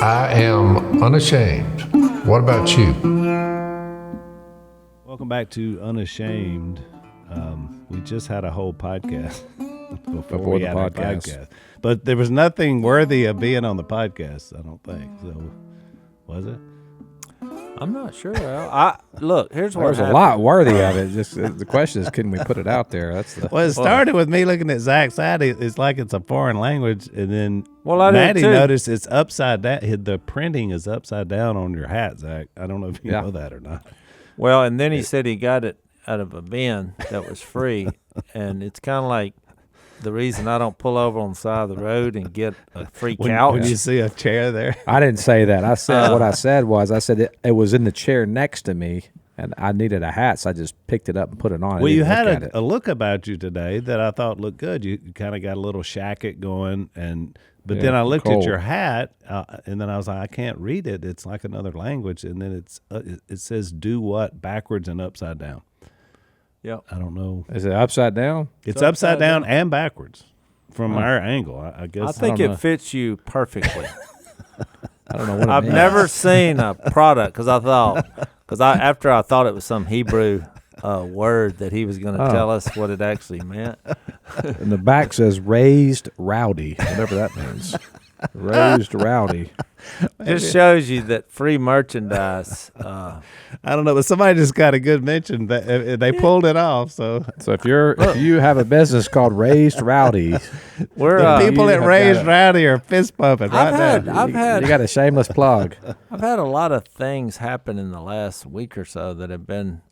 I am unashamed. What about you? Welcome back to Unashamed. We just had a whole podcast before we had our podcast. But there was nothing worthy of being on the podcast, I don't think. So, was it? I'm not sure. Look, here's what There's happened. a lot worthy of it. Just the question is, can we put it out there? That's the Well, it started with me looking at Zach's hat. It's like it's a foreign language. And then I did Maddie too. noticed it's upside down. The printing is upside down on your hat, Zach. I don't know if you know that or not. Well, and then he said he got it out of a bin that was free. And it's kind of like the reason I don't pull over on the side of the road and get a free couch. When you see a chair there. I didn't say that. I said what I said was it was in the chair next to me, and I needed a hat, so I just picked it up and put it on. Well, you had a look about you today that I thought looked good. You kind of got a little shacket going, but then I looked at your hat, and then I was like, I can't read it. It's like another language, and then it says "do what" backwards and upside down. Yeah, I don't know. Is it upside down? It's upside down and backwards from our angle. I guess. I think it fits you perfectly. I don't know what it I've means. never seen a product after I thought it was some Hebrew word that he was going to tell us what it actually meant. And the back says raised rowdy, whatever that means. Raised rowdy. Just shows you that free merchandise. I don't know, but somebody just got a good mention. They pulled it off. So if you have a business called Raised Rowdy, we're people that Raised Rowdy are fist pumping right now. You got a shameless plug. I've had a lot of things happen in the last week or so that have been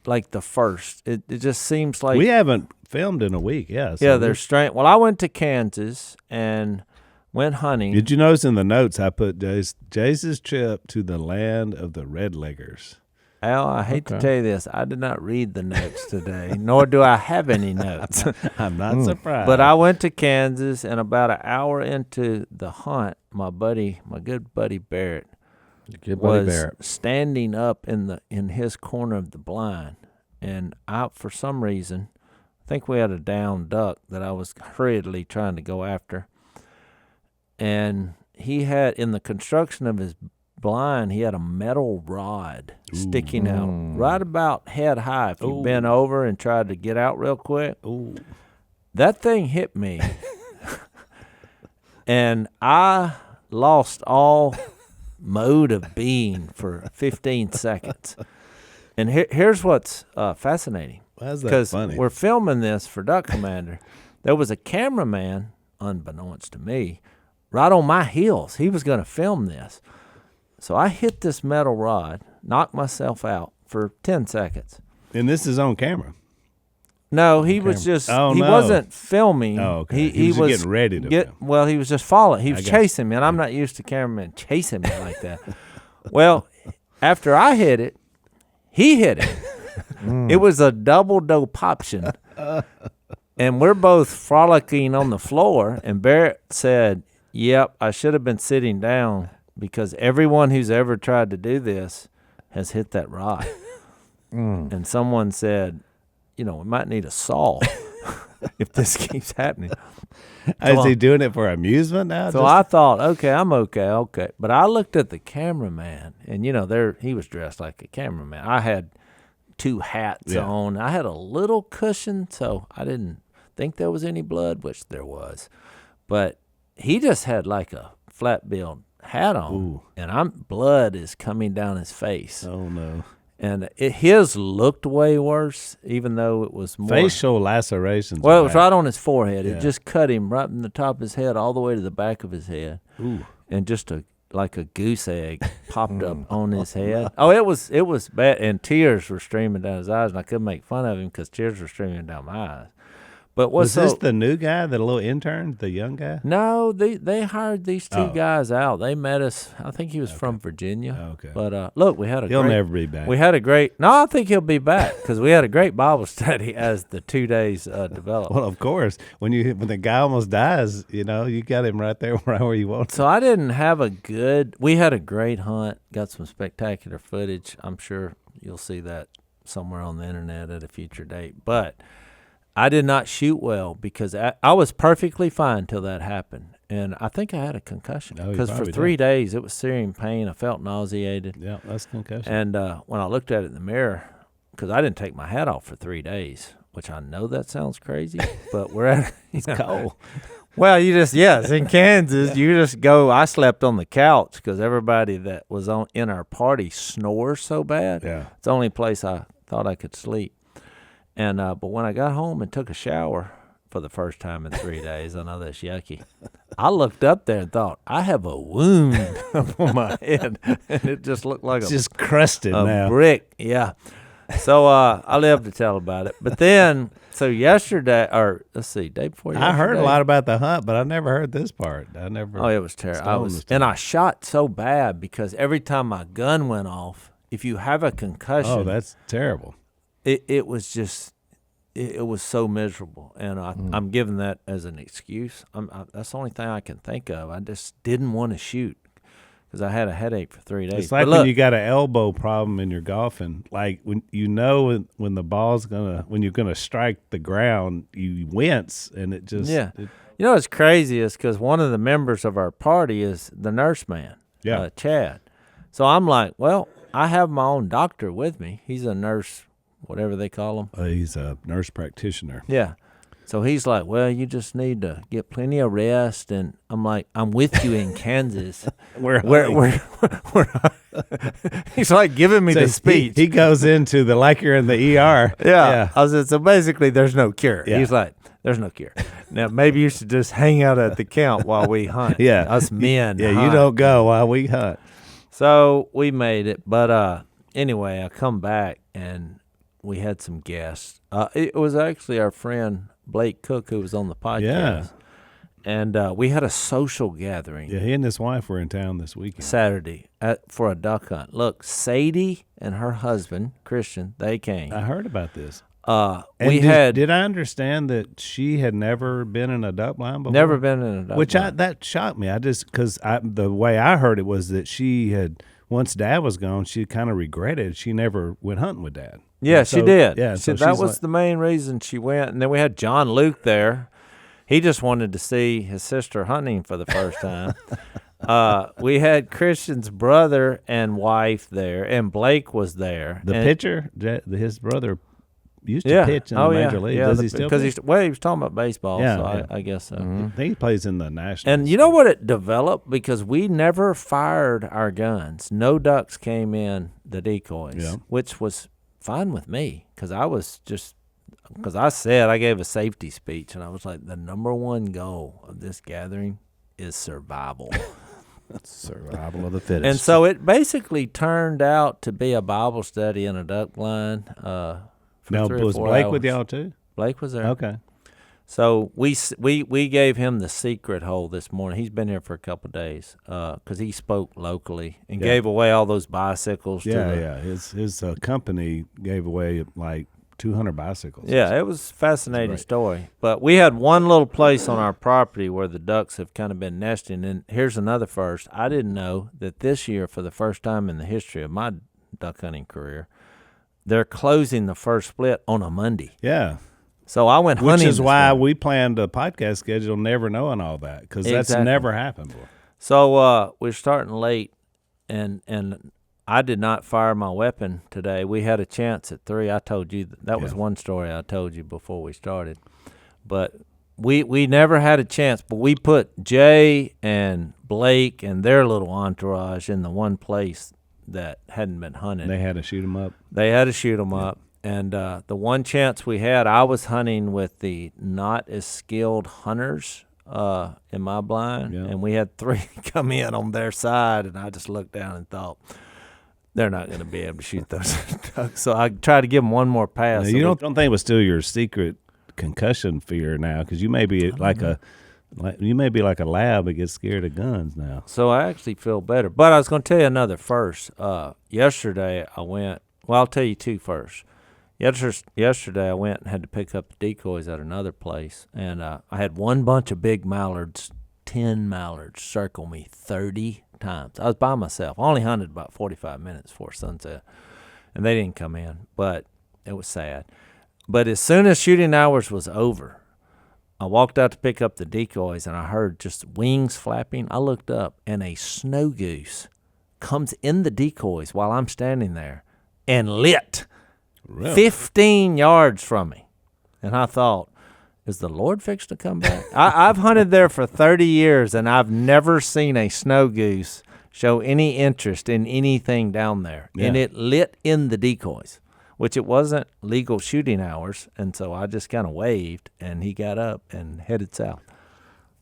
like the first. It just seems like we haven't filmed in a week. Yeah. So yeah, they're strange. Well, I went to Kansas and went hunting. Did you notice in the notes I put Jase's trip to the land of the redleggers? Al, I hate to tell you this. I did not read the notes today, nor do I have any notes. I'm not surprised. But I went to Kansas, and about an hour into the hunt, my good buddy Barrett, was standing up in his corner of the blind. And for some reason, I think we had a down duck that I was hurriedly trying to go after. And he had, in the construction of his blind, he had a metal rod sticking out right about head high. If you bent over and tried to get out real quick, that thing hit me. And I lost all mode of being for 15 seconds. And here's what's fascinating. How's that funny? We're filming this for Duck Commander. There was a cameraman, unbeknownst to me, right on my heels. He was going to film this. So I hit this metal rod, knocked myself out for 10 seconds. And this is on camera. No, he was just, he wasn't filming. Oh, okay. He was getting ready to film. Well, he was just following. He was chasing me, and I'm not used to cameramen chasing me like that. Well, after I hit it, he hit it. It was a double dope option. And we're both frolicking on the floor, and Barrett said, "Yep, I should have been sitting down because everyone who's ever tried to do this has hit that rod." And someone said, we might need a saw if this keeps happening. Is he doing it for amusement now? So I thought, okay, I'm okay. But I looked at the cameraman, and, he was dressed like a cameraman. I had 2 hats on. I had a little cushion, so I didn't think there was any blood, which there was. But he just had like a flat-billed hat on, and blood is coming down his face. Oh, no. And his looked way worse, even though it was more. Facial lacerations. Well, it was right on his forehead. Yeah. It just cut him right in the top of his head all the way to the back of his head. Ooh. And just like a goose egg popped up on his head. Oh, it was bad. And tears were streaming down his eyes, and I couldn't make fun of him because tears were streaming down my eyes. But was this the new guy, the little intern, the young guy? No, they hired these 2 guys out. They met us. I think he was from Virginia. Okay. But look, we had He'll never be back. We had a great. No, I think he'll be back because we had a great Bible study as the 2 days developed. Well, of course, when the guy almost dies, you got him right there right where you want. So I didn't have we had a great hunt. Got some spectacular footage. I'm sure you'll see that somewhere on the internet at a future date. But I did not shoot well because I was perfectly fine till that happened. And I think I had a concussion Oh, you because for probably 3 did. days it was searing pain. I felt nauseated. Yeah, that's concussion. And when I looked at it in the mirror, because I didn't take my hat off for 3 days, which I know that sounds crazy, but we're at It's cold. Well, yes, in Kansas, you just go. I slept on the couch because everybody that was in our party snores so bad. Yeah. It's the only place I thought I could sleep. And but when I got home and took a shower for the first time in 3 days, I know that's yucky. I looked up there and thought, I have a wound on my head, and it just looked like It's just crusted a now. brick. Yeah. So I live to tell about it. But then, so yesterday, or let's see, day before yesterday. I heard a lot about the hunt, but I never heard this part. I never. Oh, it was terrible. Stone And I shot so bad because every time my gun went off, if you have a concussion, Oh, that's terrible. it was just, it was so miserable. And I'm giving that as an excuse. That's the only thing I can think of. I just didn't want to shoot because I had a headache for 3 days. It's like But look, when you got an elbow problem and you're golfing. Like when you know when the ball's when you're gonna strike the ground, you wince and it just yeah. You know what's crazy is because one of the members of our party is the nurse man, Chad. So I'm like, well, I have my own doctor with me. He's a nurse, whatever they call him. He's a nurse practitioner. Yeah. So he's like, well, you just need to get plenty of rest. And I'm like, I'm with you in Kansas. Where He's like giving me So the speech. He goes into the like you're in the ER. Yeah. I said, so basically, there's no cure. Yeah. He's like, there's no cure. Now, maybe you should just hang out at the camp while we hunt. Yeah. Us men. Yeah, you hunt. don't go while we hunt. So we made it. But anyway, I come back and we had some guests. It was actually our friend Blake Cook who was on the podcast. Yeah. And we had a social gathering. Yeah, he and his wife were in town this weekend. Saturday for a duck hunt. Look, Sadie and her husband, Christian, they came. I heard about this. Did I understand that she had never been in a duck blind before? never been in a duck blind. That shocked me. Because the way I heard it was that she had, once Dad was gone, she kind of regretted she never went hunting with Dad. Yeah, So- she did. Yeah, So so that she's was like- the main reason she went. And then we had John Luke there. He just wanted to see his sister hunting for the first time. We had Christian's brother and wife there, and Blake was there. The And- pitcher, his brother used to pitch in the major league. Yeah, Does he still because play? he was talking about baseball, Yeah, so yeah. I guess so. I think he plays in the Nationals. And you know what it developed? Because we never fired our guns. No ducks came in the decoys, Yeah. which was fine with me because I gave a safety speech, and I was like, the number one goal of this gathering is survival. Survival of the fittest. And so it basically turned out to be a Bible study in a duck blind for now, 3 or was 4 Blake hours. with y'all too? Blake was there. Okay. So we gave him the secret hole this morning. He's been here for a couple of days because he spoke locally and gave away all those bicycles. Yeah. His company gave away like 200 bicycles. Yeah, it was a fascinating story. But we had one little place on our property where the ducks have kind of been nesting. And here's another first. I didn't know that this year, for the first time in the history of my duck hunting career, they're closing the first split on a Monday. Yeah. So I went hunting. Which is this why morning. we planned a podcast schedule never knowing all that, because that's Exactly. never happened before. So we're starting late, and I did not fire my weapon today. We had a chance at 3. I told you that was one story I told you before we started. But we never had a chance, but we put Jay and Blake and their little entourage in the one place that hadn't been hunted. They had to shoot him up. They had to shoot them up. And the one chance we had, I was hunting with the not as skilled hunters in my blind, and we had 3 come in on their side, and I just looked down and thought, they're not going to be able to shoot those ducks. So I tried to give them one more pass. Now, you don't think it was still your secret concussion fear now, because you may be like a lab that gets scared of guns now. So I actually feel better. But I was going to tell you another first. Yesterday I went, well, I'll tell you 2 first. Yesterday I went and had to pick up the decoys at another place, and I had one bunch of big mallards, 10 mallards, circle me 30 times. I was by myself. I only hunted about 45 minutes before sunset, and they didn't come in, but it was sad. But as soon as shooting hours was over, I walked out to pick up the decoys, and I heard just wings flapping. I looked up, and a snow goose comes in the decoys while I'm standing there and lit 15 yards from me. And I thought, is the Lord fixed to come back? I've hunted there for 30 years, and I've never seen a snow goose show any interest in anything down there. Yeah. And it lit in the decoys, which it wasn't legal shooting hours. And so I just kind of waved, and he got up and headed south.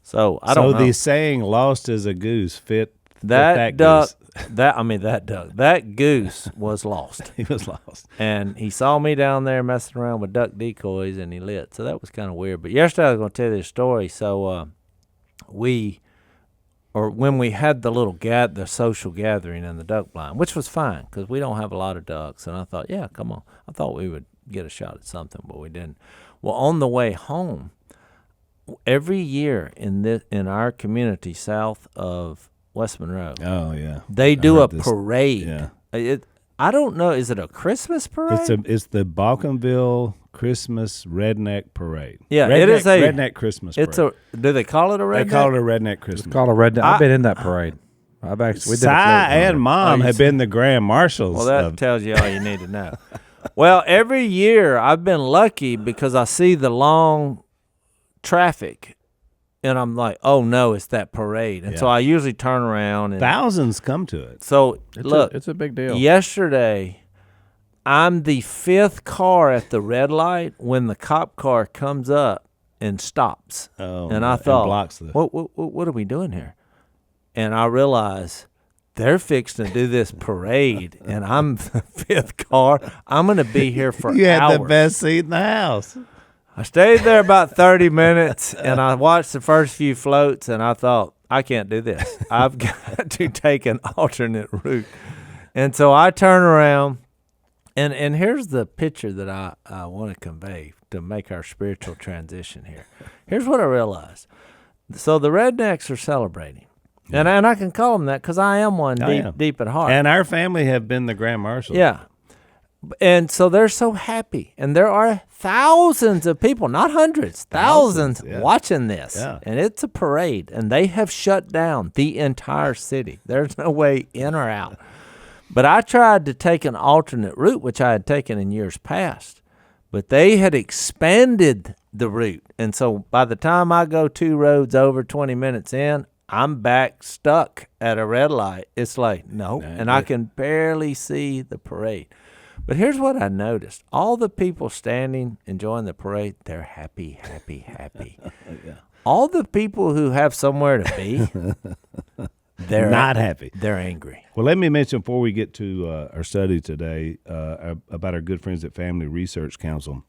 So I don't know. So the saying, lost as a goose, fit that duck. Goose. That goose was lost. He was lost. And he saw me down there messing around with duck decoys, and he lit. So that was kind of weird. But yesterday I was going to tell you this story. So when we had the social gathering in the duck blind, which was fine because we don't have a lot of ducks. And I thought, yeah, come on. I thought we would get a shot at something, but we didn't. Well, on the way home, every year in our community south of West Monroe. Oh, yeah. They do a parade. Yeah. I don't know. Is it a Christmas parade? It's the Balkanville Christmas Redneck Parade. Yeah, it is a Redneck Christmas parade. Do they call it a redneck? They call it a Redneck Christmas. It's called a redneck. I've been in that parade. I've actually. Si and Mom have been the grand marshals. Well, that tells you all you need to know. Well, every year I've been lucky because I see the long traffic. And I'm like, oh, no, it's that parade. And so I usually turn around. And thousands come to it. So, look. It's a big deal. Yesterday, I'm the fifth car at the red light when the cop car comes up and stops. Oh, and I thought, blocks what are we doing here? And I realized they're fixing to do this parade, and I'm the fifth car. I'm going to be here for hours. You had the best seat in the house. I stayed there about 30 minutes, and I watched the first few floats, and I thought, I can't do this. I've got to take an alternate route. And so I turn around, and here's the picture that I want to convey to make our spiritual transition here. Here's what I realized. So the rednecks are celebrating. And I can call them that because I am one deep at heart. And our family have been the grand marshals. Yeah. And so they're so happy. And there are thousands of people, not hundreds, thousands watching this. Yeah. And it's a parade. And they have shut down the entire city. There's no way in or out. But I tried to take an alternate route, which I had taken in years past. But they had expanded the route. And so by the time I go 2 roads over 20 minutes in, I'm back stuck at a red light. It's like, no. And I can barely see the parade. But here's what I noticed. All the people standing, enjoying the parade, they're happy, happy, happy. Yeah. All the people who have somewhere to be, they're not happy. They're angry. Well, let me mention before we get to our study today about our good friends at Family Research Council.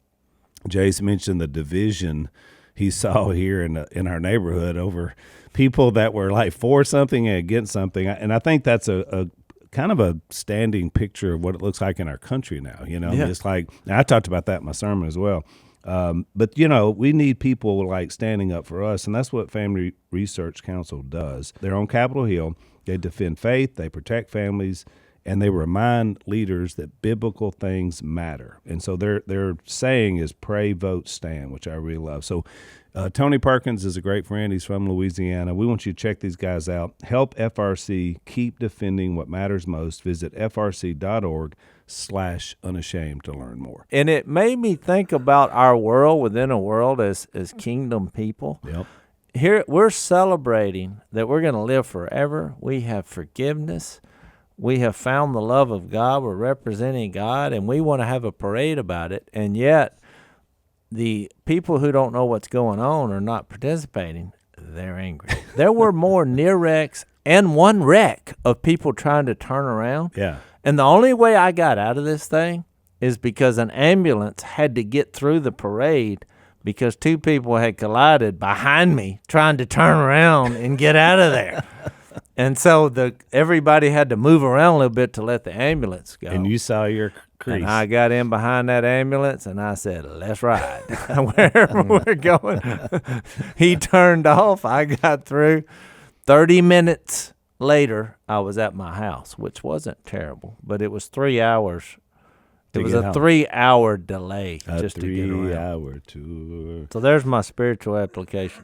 Jase mentioned the division he saw here in our neighborhood over people that were like for something and against something. And I think that's a kind of a standing picture of what it looks like in our country now. You know, it's like, I talked about that in my sermon as well. But, you know, we need people like standing up for us, and that's what Family Research Council does. They're on Capitol Hill. They defend faith, they protect families, and they remind leaders that biblical things matter. And so their saying is pray, vote, stand, which I really love. So Tony Perkins is a great friend. He's from Louisiana. We want you to check these guys out. Help FRC keep defending what matters most. Visit frc.org/unashamed to learn more. And it made me think about our world within a world as kingdom people. Yep. Here we're celebrating that we're going to live forever. We have forgiveness. We have found the love of God. We're representing God, and we want to have a parade about it. And yet the people who don't know what's going on are not participating. They're angry. There were more near wrecks and one wreck of people trying to turn around. Yeah. And the only way I got out of this thing is because an ambulance had to get through the parade because 2 people had collided behind me trying to turn around and get out of there. And so everybody had to move around a little bit to let the ambulance go. And you saw your crease. And I got in behind that ambulance, and I said, let's ride. Wherever we're going. He turned off. I got through. 30 minutes later, I was at my house, which wasn't terrible, but it was 3 hours It was a 3-hour delay to get around. 3-hour tour. So there's my spiritual application.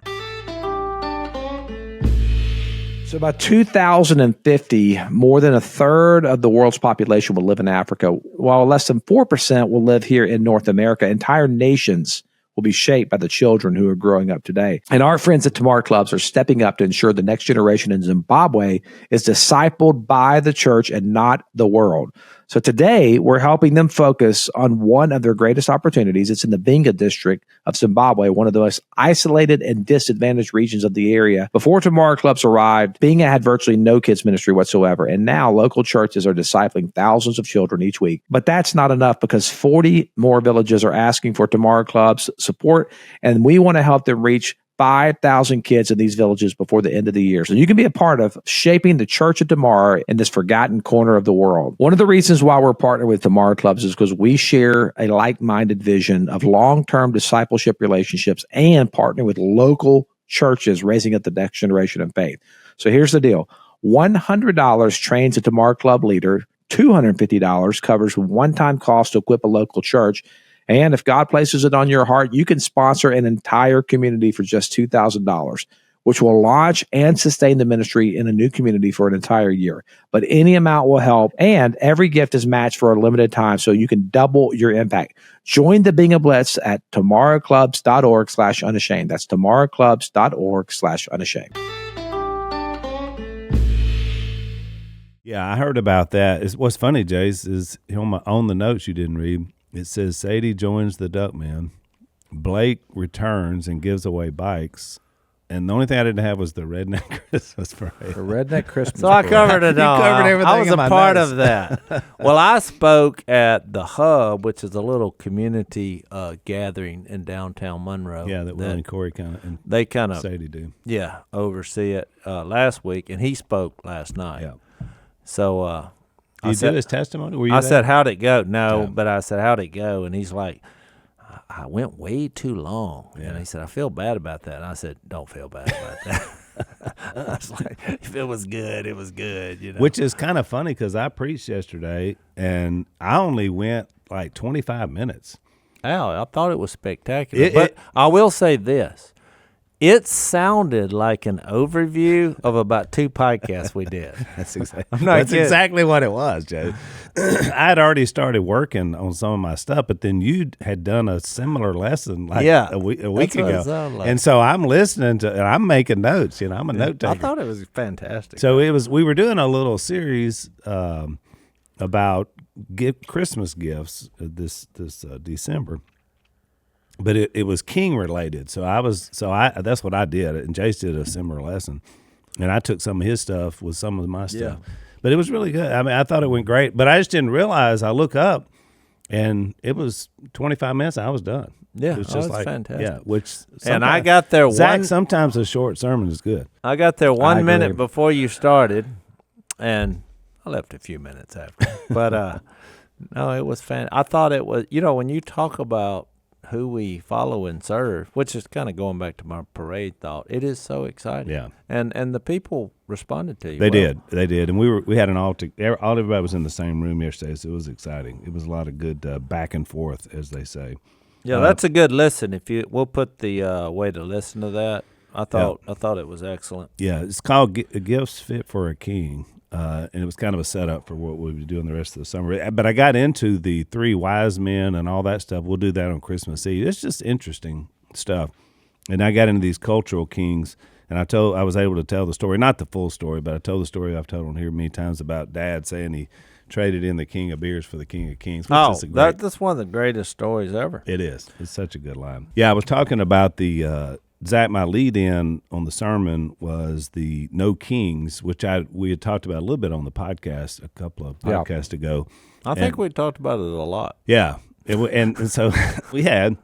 So by 2050, more than a third of the world's population will live in Africa, while less than 4% will live here in North America. Entire nations will be shaped by the children who are growing up today. And our friends at Tamar Clubs are stepping up to ensure the next generation in Zimbabwe is discipled by the church and not the world. So today, we're helping them focus on one of their greatest opportunities. It's in the Binga district of Zimbabwe, one of the most isolated and disadvantaged regions of the area. Before Tamar Clubs arrived, Binga had virtually no kids ministry whatsoever, and now local churches are discipling thousands of children each week. But that's not enough because 40 more villages are asking for Tamar Clubs support, and we want to help them reach 5,000 kids in these villages before the end of the year. So you can be a part of shaping the church of Tamar in this forgotten corner of the world. One of the reasons why we're partnered with Tamar Clubs is because we share a like-minded vision of long-term discipleship relationships and partnering with local churches raising up the next generation of faith. So here's the deal. $100 trains a Tamar Club leader. $250 covers one-time cost to equip a local church. And if God places it on your heart, you can sponsor an entire community for just $2,000, which will launch and sustain the ministry in a new community for an entire year. But any amount will help, and every gift is matched for a limited time, so you can double your impact. Join the Binga Blitz at tamaraclubs.org/unashamed. That's tamaraclubs.org/unashamed. Yeah, I heard about that. What's funny, Jase, is on the notes you didn't read, it says Sadie joins the Duckman. Blake returns and gives away bikes. And the only thing I didn't have was the redneck Christmas parade. The redneck Christmas So I covered it all. covered everything I was in a my part notes. of that. Well, I spoke at the Hub, which is a little community gathering in downtown Monroe. Yeah, that Will and Corey they kind of Sadie do. Yeah, oversee it last week, and he spoke last night. Yeah. So Did you do his testimony? Were you I there? said, how'd it go? No, Yeah. but I said, how'd it go? And he's like, I went way too long. Yeah. And he said, I feel bad about that. And I said, don't feel bad about that. I was like, if it was good, it was good. You know? Which is kind of funny because I preached yesterday, and I only went like 25 minutes. Al, I thought it was spectacular. But I will say this. It sounded like an overview of about 2 podcasts we did. That's exactly, That's exactly what it was, Joe. I had already started working on some of my stuff, but then you had done a similar lesson a week that's what ago. it sounded like. And so I'm listening to, and I'm making notes. I'm a note taker. I thought it was fantastic. So we were doing a little series about Christmas gifts this December. But it was king related, so that's what I did, and Jase did a similar lesson, and I took some of his stuff with some of my stuff. Yeah. But it was really good. I mean, I thought it went great, but I just didn't realize. I look up, and it was 25 minutes. And I was done. Yeah, it was just fantastic. Yeah, and I got there Zach, sometimes a short sermon is good. I got there 1 minute before you started, and I left a few minutes after. But no, it was I thought it was. When you talk about who we follow and serve, which is kind of going back to my parade thought, it is so exciting. Yeah, and the people responded to you. They did, and we had an altar. Everybody was in the same room yesterday, so it was exciting. It was a lot of good back and forth, as they say. Yeah, that's a good listen. We'll put the way to listen to that. I thought it was excellent. Yeah, it's called Gifts Fit for a King. And it was kind of a setup for what we'll be doing the rest of the summer. But I got into the 3 wise men and all that stuff. We'll do that on Christmas Eve. It's just interesting stuff. And I got into these cultural kings, and I was able to tell the story, not the full story, but I told the story I've told on here many times about Dad saying he traded in the King of Beers for the King of Kings. That's one of the greatest stories ever. It is. It's such a good line. Yeah, I was talking about the Zach, my lead-in on the sermon was the No Kings, which we had talked about a little bit on the podcast a couple of podcasts ago. I think we talked about it a lot. Yeah, and so we had,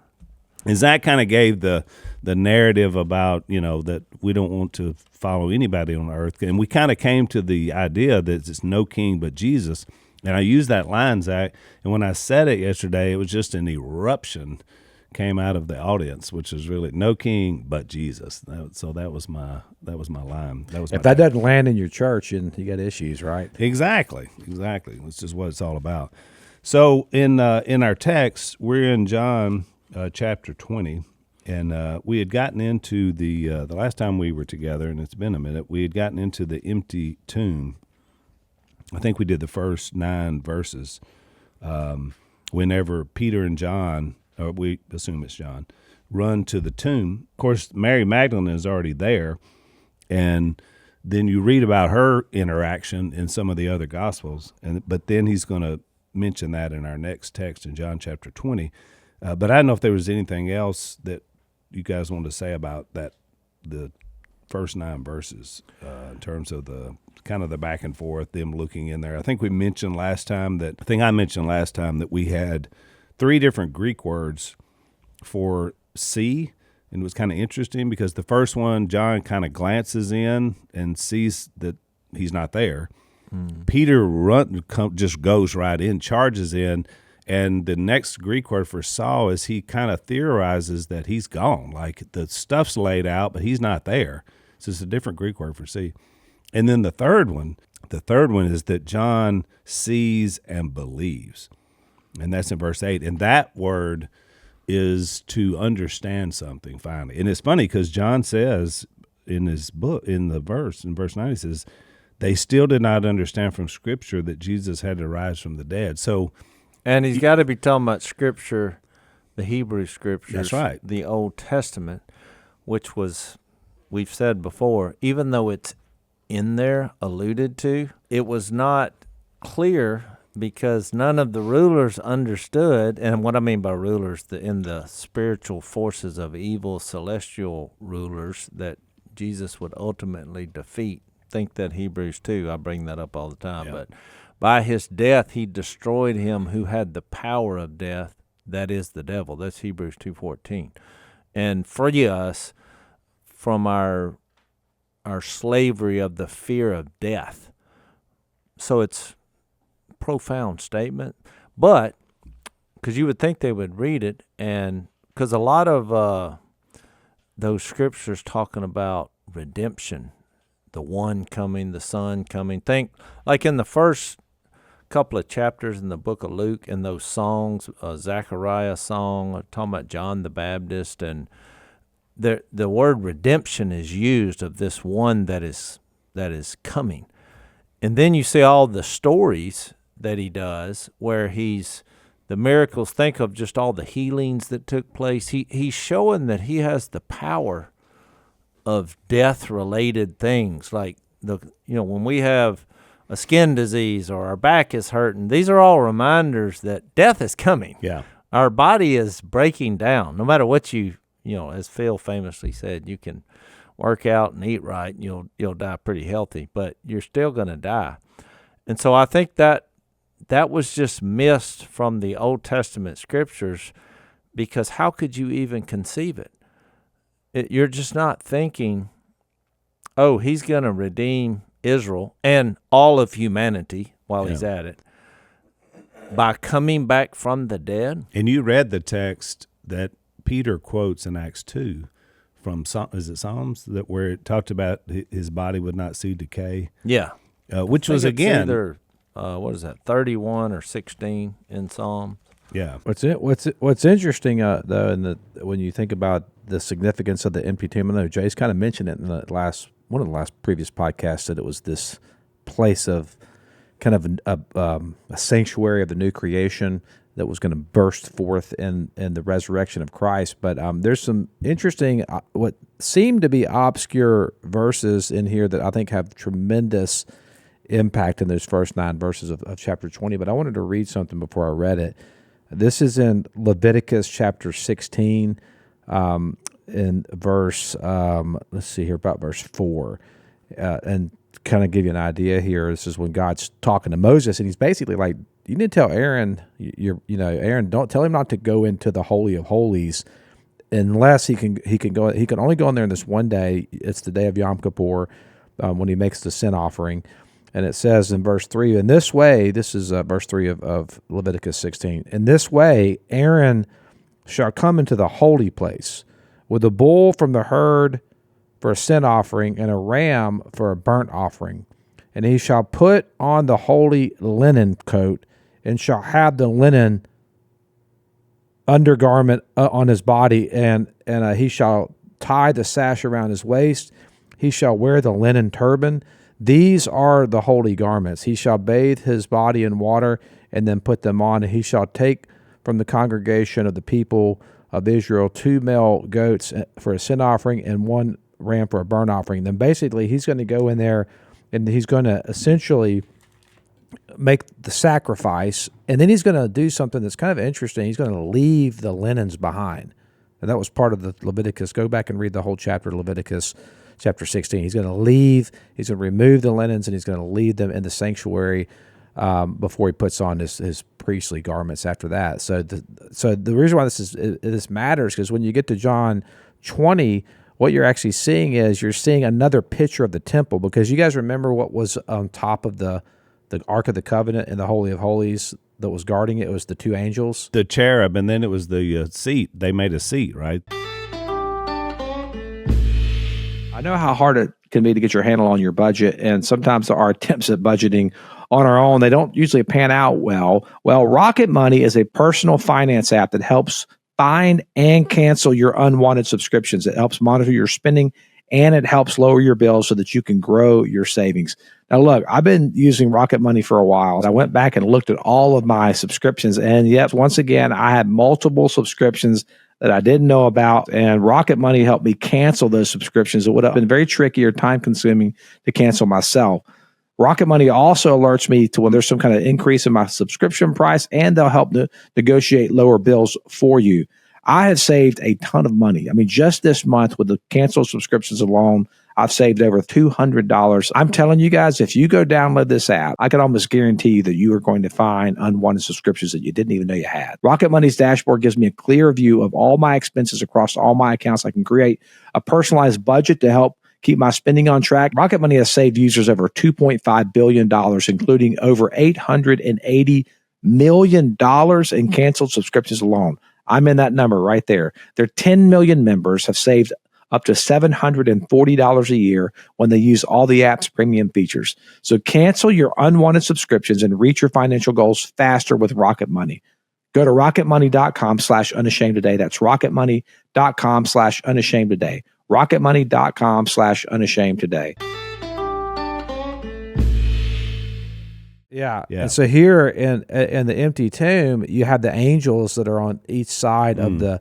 and Zach kind of gave the narrative about, that we don't want to follow anybody on earth, and we kind of came to the idea that it's no king but Jesus, and I used that line, Zach, and when I said it yesterday, it was just an eruption came out of the audience, which is really no king but Jesus. So that was my line. If that doesn't land in your church, and you got issues, right? Exactly. Which is what it's all about. So in our text, we're in John chapter 20, and we had gotten into the last time we were together, and it's been a minute. We had gotten into the empty tomb. I think we did the first 9 verses. Whenever Peter and John, or we assume it's John, run to the tomb. Of course, Mary Magdalene is already there, and then you read about her interaction in some of the other Gospels, but then he's going to mention that in our next text in John chapter 20. But I don't know if there was anything else that you guys wanted to say about the first 9 verses in terms of the kind of the back and forth, them looking in there. I think I mentioned last time that we had 3 different Greek words for see, and it was kind of interesting because the first one, John kind of glances in and sees that he's not there. Peter just goes right in, charges in, and the next Greek word for saw is he kind of theorizes that he's gone. Like the stuff's laid out, but he's not there. So it's a different Greek word for see. And then the third one is that John sees and believes. And that's in verse 8. And that word is to understand something finally. And it's funny because John says in his book, in verse 9, he says, they still did not understand from Scripture that Jesus had to rise from the dead. So, and he's got to be talking about Scripture, the Hebrew Scriptures. That's right. The Old Testament, which was, we've said before, even though it's in there, alluded to, it was not clear because none of the rulers understood, and what I mean by rulers, in the spiritual forces of evil celestial rulers that Jesus would ultimately defeat. Think that Hebrews 2, I bring that up all the time, Yeah. but by his death he destroyed him who had the power of death, that is the devil. That's Hebrews 2:14. And free us from our slavery of the fear of death. So it's a profound statement, but because you would think they would read it, and because a lot of those scriptures talking about redemption, the one coming, the son coming. Think like in the first couple of chapters in the book of Luke, in those songs, Zechariah song, talking about John the Baptist, and the word redemption is used of this one that is coming. And then you see all the stories that he does where the miracles, think of just all the healings that took place. He's showing that he has the power of death-related things, like when we have a skin disease or our back is hurting. These are all reminders that death is coming. Yeah, our body is breaking down. No matter what as Phil famously said, you can work out and eat right, and you'll die pretty healthy, but you're still going to die. And so I think that was just missed from the Old Testament scriptures, because how could you even conceive it? You're just not thinking, oh, he's going to redeem Israel and all of humanity while he's at it by coming back from the dead. And you read the text that Peter quotes in Acts 2 from Psalms, where it talked about his body would not see decay. Yeah. Which was, again, either, what is that, 31 or 16 in Psalms? Yeah. What's interesting though, when you think about the significance of the empty tomb, I know Jase kind of mentioned it in one of the last previous podcasts, that it was this place of kind of a sanctuary of the new creation that was going to burst forth in the resurrection of Christ. But there's some interesting, what seem to be obscure verses in here that I think have tremendous impact in those first 9 verses of chapter 20. But I wanted to read something before I read it. This is in Leviticus chapter 16, in verse, let's see here, about verse 4. And kind of give you an idea here, this is when God's talking to Moses, and he's basically like, you need to tell Aaron, Aaron, don't tell him not to go into the Holy of Holies unless he can only go in there in this one day. It's the day of Yom Kippur, when he makes the sin offering. And it says in verse 3, in this way, this is verse 3 of Leviticus 16, in this way Aaron shall come into the holy place with a bull from the herd for a sin offering and a ram for a burnt offering. And he shall put on the holy linen coat and shall have the linen undergarment on his body, and he shall tie the sash around his waist. He shall wear the linen turban. These are the holy garments. He shall bathe his body in water and then put them on. And he shall take from the congregation of the people of Israel 2 male goats for a sin offering and 1 ram for a burnt offering. Then basically he's going to go in there and he's going to essentially make the sacrifice, and then he's going to do something that's kind of interesting. He's going to leave the linens behind. And that was part of the Leviticus. Go back and read the whole chapter of Leviticus, chapter 16. He's going to remove the linens, and he's going to leave them in the sanctuary before he puts on his priestly garments after that. So the reason why this matters, because when you get to John 20, what you're actually seeing is you're seeing another picture of the temple, because you guys remember what was on top of the Ark of the Covenant in the Holy of Holies that was guarding it? It was the 2 angels. The cherub, and then it was the seat. They made a seat, right? I know how hard it can be to get your handle on your budget, and sometimes our attempts at budgeting on our own, they don't usually pan out well. Well, Rocket Money is a personal finance app that helps find and cancel your unwanted subscriptions. It helps monitor your spending, and it helps lower your bills so that you can grow your savings. Now, look, I've been using Rocket Money for a while. I went back and looked at all of my subscriptions, and yet, once again, I had multiple subscriptions that I didn't know about, and Rocket Money helped me cancel those subscriptions. It would have been very tricky or time-consuming to cancel myself. Rocket Money also alerts me to when there's some kind of increase in my subscription price, and they'll help negotiate lower bills for you. I have saved a ton of money. I mean, just this month with the canceled subscriptions alone, I've saved over $200. I'm telling you guys, if you go download this app, I can almost guarantee you that you are going to find unwanted subscriptions that you didn't even know you had. Rocket Money's dashboard gives me a clear view of all my expenses across all my accounts. I can create a personalized budget to help keep my spending on track. Rocket Money has saved users over $2.5 billion, including over $880 million in canceled subscriptions alone. I'm in that number right there. Their 10 million members have saved up to $740 a year when they use all the app's premium features. So cancel your unwanted subscriptions and reach your financial goals faster with Rocket Money. Go to rocketmoney.com/unashamed today. That's rocketmoney.com/unashamed today. rocketmoney.com/unashamed today. Yeah. And so here in the empty tomb, you have the angels that are on each side of the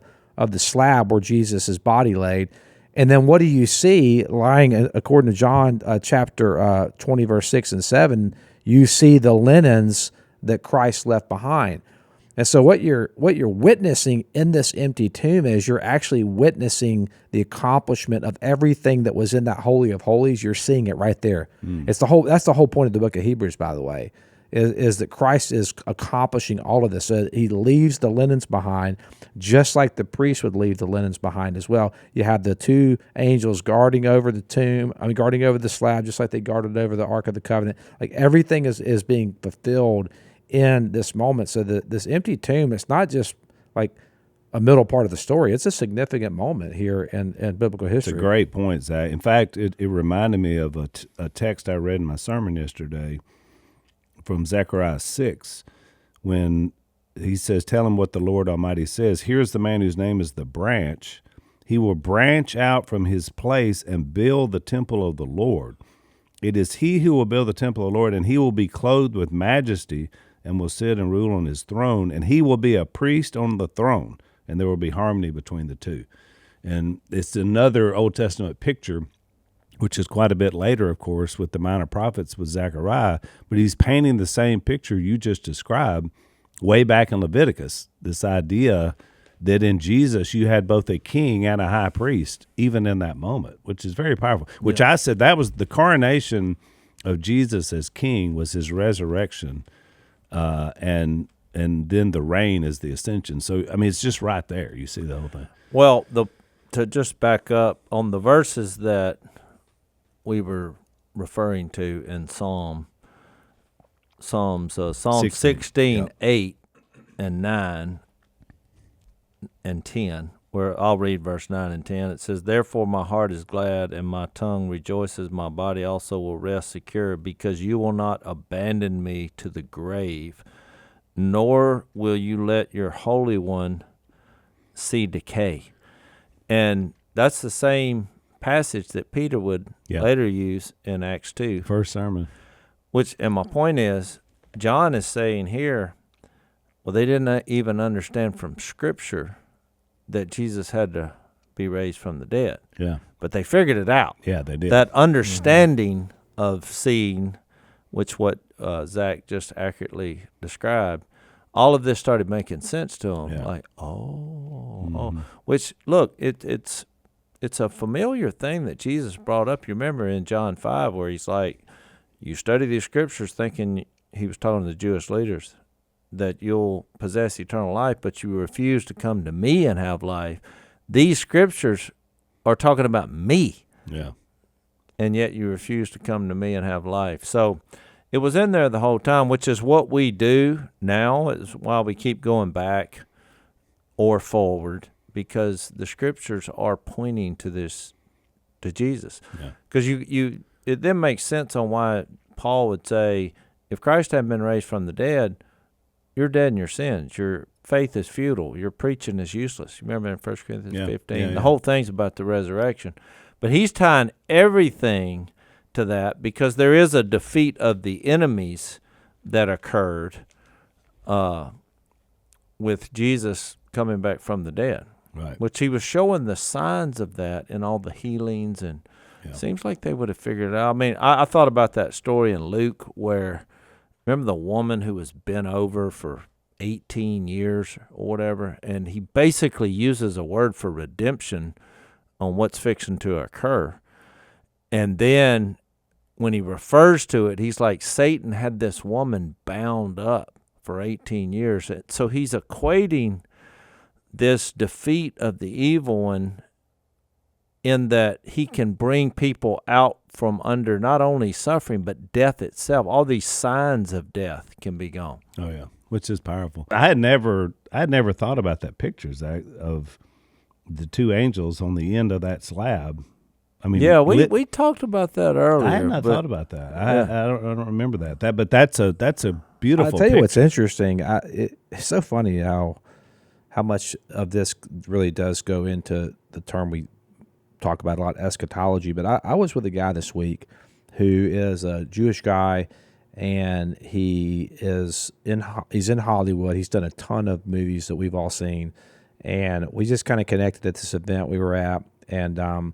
slab where Jesus' body laid. And then what do you see lying, according to John chapter 20, verse 6 and 7, you see the linens that Christ left behind. And so what you're witnessing in this empty tomb is you're actually witnessing the accomplishment of everything that was in that Holy of Holies. You're seeing it right there. That's the whole point of the book of Hebrews, by the way, is that Christ is accomplishing all of this. So he leaves the linens behind, just like the priest would leave the linens behind as well. You have the 2 angels guarding over the tomb, guarding over the slab, just like they guarded over the Ark of the Covenant. Like everything is being fulfilled in this moment. So this empty tomb, it's not just like a middle part of the story. It's a significant moment here in biblical history. It's a great point, Zach. In fact, it reminded me of a text I read in my sermon yesterday from Zechariah 6, when he says, tell him what the Lord Almighty says. Here's the man whose name is the branch. He will branch out from his place and build the temple of the Lord. It is he who will build the temple of the Lord, and he will be clothed with majesty and will sit and rule on his throne, and he will be a priest on the throne, and there will be harmony between the two. And it's another Old Testament picture, which is quite a bit later, of course, with the minor prophets with Zechariah, but he's painting the same picture you just described way back in Leviticus, this idea that in Jesus you had both a king and a high priest, even in that moment, which is very powerful, which I said that was the coronation of Jesus as king, was his resurrection, and then the reign is the ascension. So, I mean, it's just right there. You see the whole thing. Well, to just back up on the verses that we were referring to in Psalms 16, 8 and 9 and 10, where I'll read verse 9 and 10. It says, therefore my heart is glad and my tongue rejoices. My body also will rest secure, because you will not abandon me to the grave, nor will you let your Holy One see decay. And that's the same passage that Peter would later use in Acts 2. First sermon. And my point is, John is saying here, well, they didn't even understand from Scripture that Jesus had to be raised from the dead. Yeah. But they figured it out. Yeah, they did. That understanding of seeing, which what Zach just accurately described, all of this started making sense to them. Yeah. Like, which, look, it's a familiar thing that Jesus brought up. You remember in John 5 where he's like, you study these scriptures thinking, he was talking to the Jewish leaders, that you'll possess eternal life, but you refuse to come to me and have life. These scriptures are talking about me. Yeah. And yet you refuse to come to me and have life. So it was in there the whole time, which is what we do now, is why we keep going back or forward, because the scriptures are pointing to this, to Jesus. Because it then makes sense on why Paul would say, if Christ hadn't been raised from the dead, you're dead in your sins. Your faith is futile. Your preaching is useless. You remember in 1 Corinthians 15? The whole thing's about the resurrection. But he's tying everything to that because there is a defeat of the enemies that occurred with Jesus coming back from the dead. Right. Which he was showing the signs of that in all the healings, and seems like they would have figured it out. I mean, I thought about that story in Luke where, remember the woman who was bent over for 18 years or whatever, and he basically uses a word for redemption on what's fixing to occur. And then when he refers to it, he's like, Satan had this woman bound up for 18 years. So he's equating this defeat of the evil one in that he can bring people out from under not only suffering, but death itself. All these signs of death can be gone. Oh, yeah, which is powerful. I had never thought about that picture, Zach, of the two angels on the end of that slab. I mean, we talked about that earlier. I had not thought about that. I don't remember that. But that's a beautiful. I'll tell you picture. what's interesting. It's so funny how much of this really does go into the term we talk about a lot, eschatology. But I was with a guy this week who is a Jewish guy, and he's in Hollywood. He's done a ton of movies that we've all seen, and we just kind of connected at this event we were at, and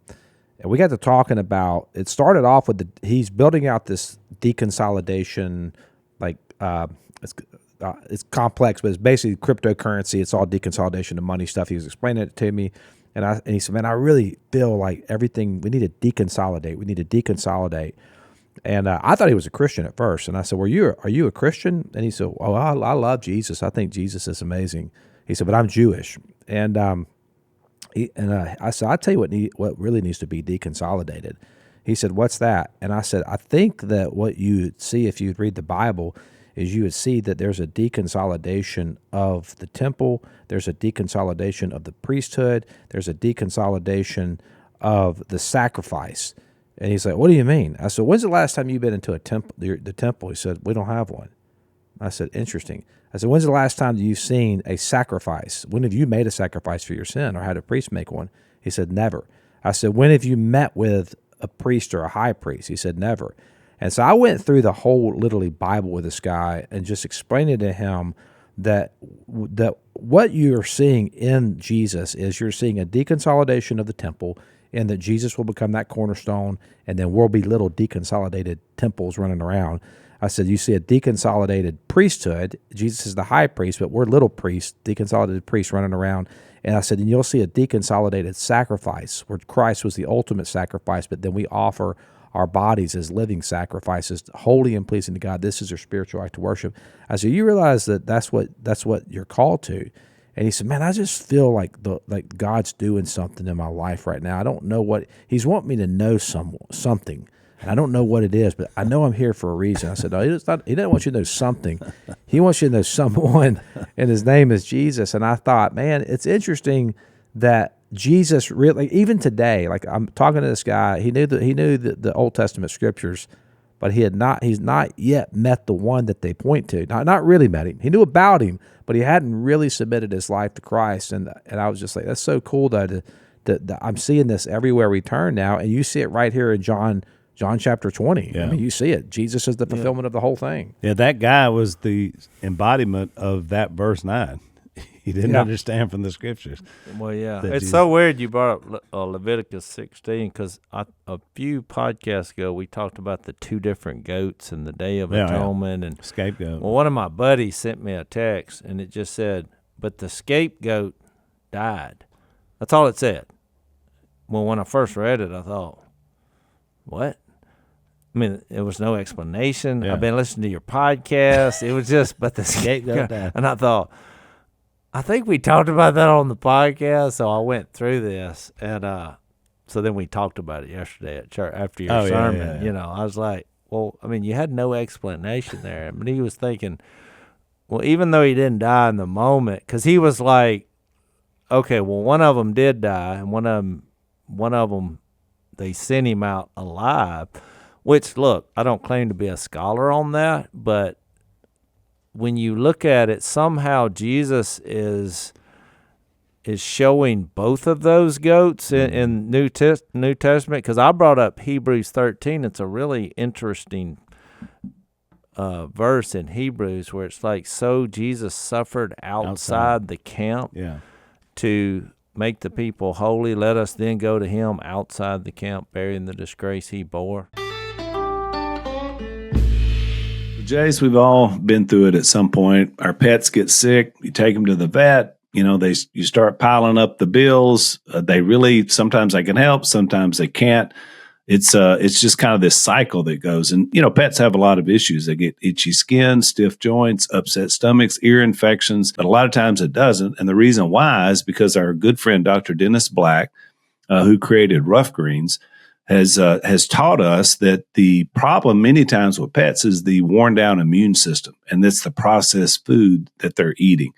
we got to talking about. It started off with he's building out this deconsolidation, like it's complex, but it's basically cryptocurrency. It's all deconsolidation of money stuff. He was explaining it to me, and he said, "Man, I really feel like everything we need to deconsolidate. We need to deconsolidate." And I thought he was a Christian at first, and I said, "Are you a Christian?" And he said, "Oh, I love Jesus. I think Jesus is amazing." He said, "But I'm Jewish," and I said, "I tell you what really needs to be deconsolidated." He said, "What's that?" And I said, "I think that what you would see if you read the Bible is you would see that there's a deconsolidation of the temple, there's a deconsolidation of the priesthood, there's a deconsolidation of the sacrifice." And he's like, "What do you mean?" I said, "When's the last time you've been into a temple? The temple?" He said, "We don't have one." I said, "Interesting." I said, "When's the last time you've seen a sacrifice? When have you made a sacrifice for your sin or had a priest make one?" He said, "Never." I said, "When have you met with a priest or a high priest?" He said, "Never." And so I went through the whole literally Bible with this guy and just explained to him that what you're seeing in Jesus is you're seeing a deconsolidation of the temple, and that Jesus will become that cornerstone, and then we'll be little deconsolidated temples running around. I said, you see a deconsolidated priesthood. Jesus is the high priest, but we're little priests, deconsolidated priests running around. And I said, and you'll see a deconsolidated sacrifice where Christ was the ultimate sacrifice, but then we offer our bodies as living sacrifices, holy and pleasing to God. This is your spiritual act of worship. I said, you realize that's what you're called to. And he said, man, I just feel like God's doing something in my life right now. I don't know what he's wanting me to know something. And I don't know what it is, but I know I'm here for a reason. I said, no, he doesn't want you to know something. He wants you to know someone, and his name is Jesus. And I thought, man, it's interesting that Jesus really, even today, like I'm talking to this guy, he knew the Old Testament scriptures but he's not yet met the one that they point to. Not really met him. He knew about him, but he hadn't really submitted his life to Christ. And I was just like, that's so cool that I'm seeing this everywhere we turn now, and you see it right here in John chapter 20. Yeah. I mean, you see it. Jesus is the fulfillment of the whole thing. Yeah, that guy was the embodiment of that verse 9. He didn't understand from the scriptures. Well, yeah. That It's Jesus- so weird you brought up Leviticus 16 because a few podcasts ago we talked about the two different goats and the Day of Atonement. And Scapegoat. well, one of my buddies sent me a text, and it just said, but the scapegoat died. That's all it said. Well, when I first read it, I thought, what? I mean, there was no explanation. Yeah. I've been listening to your podcast. It was just, but the scapegoat died. And I thought, I think we talked about that on the podcast, so I went through this, and so then we talked about it yesterday at church after your sermon. You know, I was like, well, I mean, you had no explanation there. I mean, he was thinking, well, even though he didn't die in the moment, because he was like, okay, well, one of them did die, and one of them, they sent him out alive. Which, look, I don't claim to be a scholar on that, but when you look at it, somehow Jesus is showing both of those goats in New Testament. Because I brought up Hebrews 13. It's a really interesting verse in Hebrews where it's like, so Jesus suffered outside the camp to make the people holy. Let us then go to him outside the camp, bearing the disgrace he bore. Jase, we've all been through it at some point. Our pets get sick. You take them to the vet. You know, you start piling up the bills. They really, sometimes they can help, sometimes they can't. It's just kind of this cycle that goes. And, you know, pets have a lot of issues. They get itchy skin, stiff joints, upset stomachs, ear infections. But a lot of times it doesn't. And the reason why is because our good friend, Dr. Dennis Black, who created Rough Greens, has taught us that the problem many times with pets is the worn down immune system, and that's the processed food that they're eating.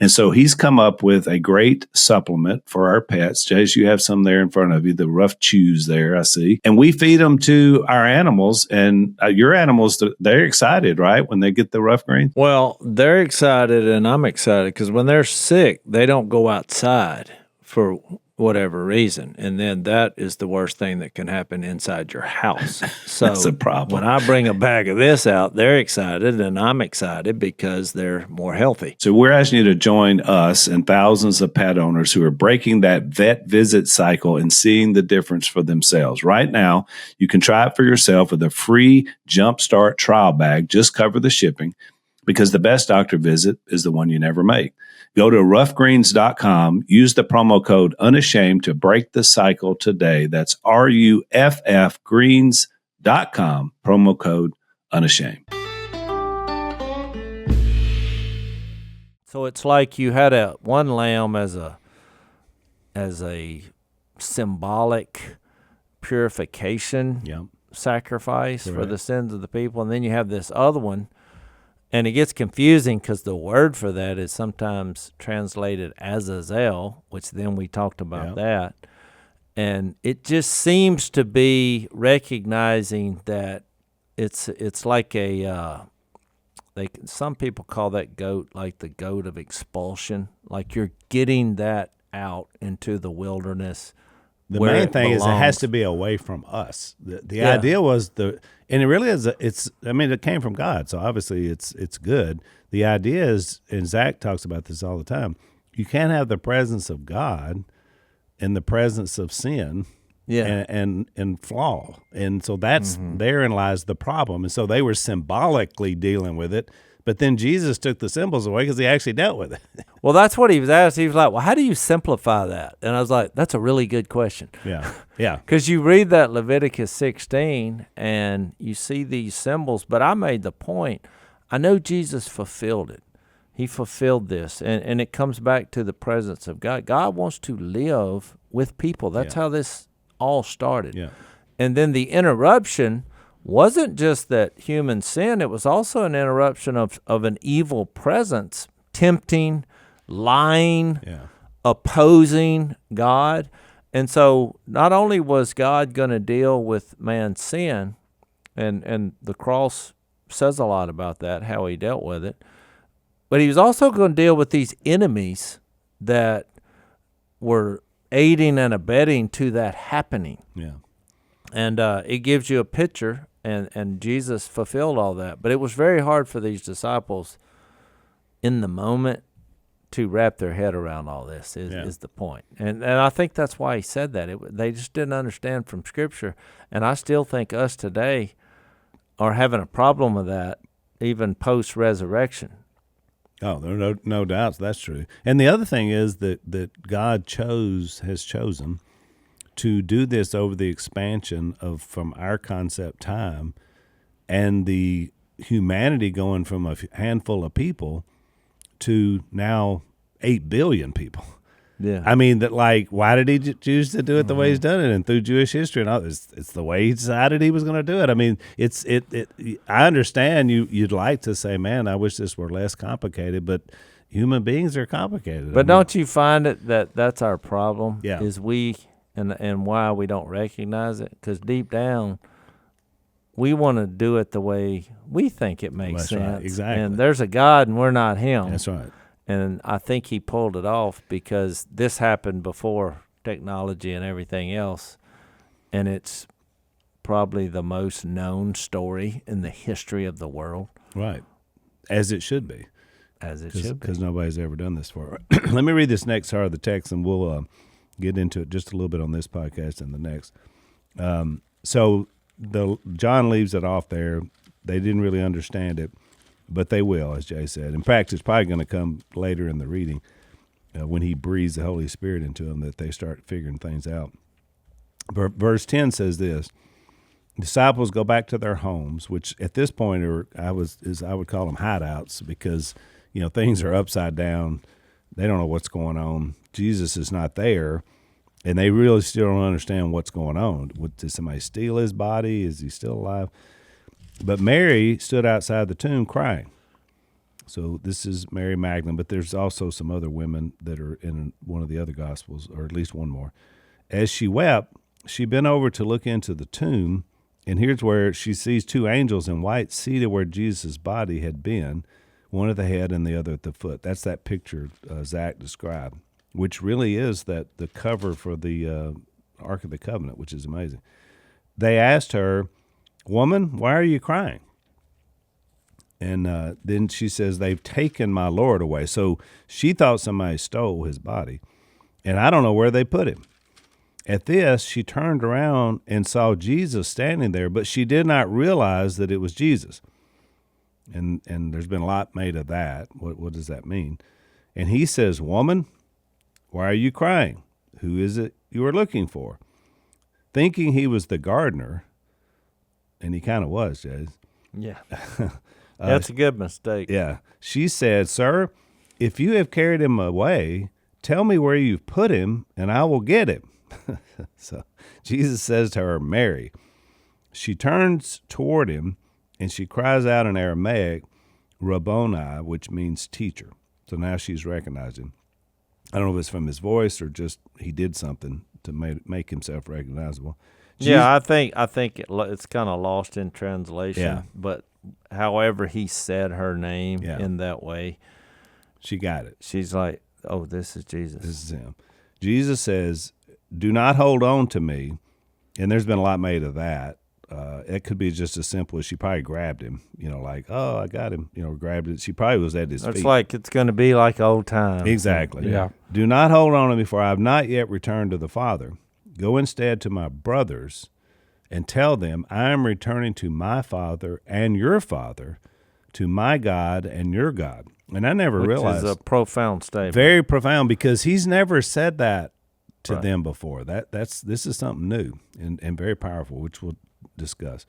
And so he's come up with a great supplement for our pets. Jase, you have some there in front of you, the Rough Chews there, I see. And we feed them to our animals, and your animals, they're excited, right, when they get the Rough Greens? Well, they're excited, and I'm excited because when they're sick, they don't go outside for whatever reason, and then that is the worst thing that can happen inside your house. So that's a problem. When I bring a bag of this out, they're excited, and I'm excited because they're more healthy. So we're asking you to join us and thousands of pet owners who are breaking that vet visit cycle and seeing the difference for themselves. Right now, you can try it for yourself with a free Jumpstart trial bag. Just cover the shipping, because the best doctor visit is the one you never make. Go to roughgreens.com, use the promo code unashamed to break the cycle today. That's RUFF greens.com, promo code unashamed. So it's like you had one lamb as a symbolic purification sacrifice for the sins of the people, and then you have this other one. And it gets confusing because the word for that is sometimes translated Azazel, which then we talked about that. And it just seems to be recognizing that it's like some people call that goat like the goat of expulsion, like you're getting that out into the wilderness. The main thing is it has to be away from us. The idea was and it really is. It came from God, so obviously it's good. The idea is, and Zach talks about this all the time, you can't have the presence of God in the presence of sin and flaw. And so therein lies the problem. And so they were symbolically dealing with it. But then Jesus took the symbols away because he actually dealt with it. Well, that's what he was asked. He was like, well, how do you simplify that? And I was like, that's a really good question. Yeah. Because you read that Leviticus 16 and you see these symbols, but I made the point, I know Jesus fulfilled it. He fulfilled this, and it comes back to the presence of God. God wants to live with people. That's how this all started. Yeah. And then the interruption wasn't just that human sin, it was also an interruption of an evil presence, tempting, lying, opposing God. And so not only was God going to deal with man's sin, And the cross says a lot about that, how he dealt with it. But he was also going to deal with these enemies that were aiding and abetting to that happening. Yeah. And it gives you a picture, and Jesus fulfilled all that. But it was very hard for these disciples in the moment to wrap their head around all this is the point. And I think that's why he said that. They just didn't understand from Scripture. And I still think us today are having a problem with that, even post-resurrection. Oh, there are no doubts that's true. And the other thing is that God has chosen to do this over the expansion of from our concept time and the humanity going from a handful of people to now 8 billion people. Yeah. I mean, why did he choose to do it the way he's done it? And through Jewish history and all, it's the way he decided he was going to do it. I mean, I understand you'd like to say, man, I wish this were less complicated, but human beings are complicated. But don't you find it that's our problem? Yeah. Is we, and why we don't recognize it? Because deep down, we want to do it the way we think it makes That's sense. right, exactly. And there's a God, and we're not him. That's right. And I think he pulled it off because this happened before technology and everything else. And it's probably the most known story in the history of the world. Right. As it should be. As it should be. Because nobody's ever done this before. Let me read this next part of the text, and we'll get into it just a little bit on this podcast and the next. So John leaves it off there. They didn't really understand it. But they will, as Jay said. In fact, it's probably going to come later in the reading when he breathes the Holy Spirit into them that they start figuring things out. Verse 10 says this: disciples go back to their homes, which at this point I would call them hideouts because things are upside down. They don't know what's going on. Jesus is not there, and they really still don't understand what's going on. Did somebody steal his body? Is he still alive? But Mary stood outside the tomb crying. So this is Mary Magdalene, but there's also some other women that are in one of the other Gospels, or at least one more. As she wept, she bent over to look into the tomb, and here's where she sees 2 angels in white seated where Jesus' body had been, one at the head and the other at the foot. That's that picture Zach described, which really is the cover for the Ark of the Covenant, which is amazing. They asked her, "Woman, why are you crying?" And then she says, "They've taken my Lord away." So she thought somebody stole his body, and I don't know where they put him. At this, she turned around and saw Jesus standing there, but she did not realize that it was Jesus. And there's been a lot made of that. What does that mean? And he says, "Woman, why are you crying? Who is it you are looking for?" Thinking he was the gardener, and he kind of was, Jase. Yeah. That's a good mistake. Yeah. She said, "Sir, if you have carried him away, tell me where you've put him, and I will get him." So Jesus says to her, "Mary." She turns toward him, and she cries out in Aramaic, "Rabboni," which means teacher. So now she's recognized him. I don't know if it's from his voice or just he did something to make himself recognizable. Yeah, I think it's kind of lost in translation. Yeah. But however he said her name in that way, she got it. She's like, "Oh, this is Jesus. This is him." Jesus says, "Do not hold on to me." And there's been a lot made of that. It could be just as simple as she probably grabbed him, like, "Oh, I got him," grabbed it. She probably was at his feet. It's like it's going to be like old times. Exactly. Yeah. "Do not hold on to me, for I have not yet returned to the Father. Go instead to my brothers and tell them, I am returning to my Father and your Father, to my God and your God." And I never realized. Which is a profound statement. Very profound, because he's never said that to them before. This is something new and very powerful, which we'll discuss.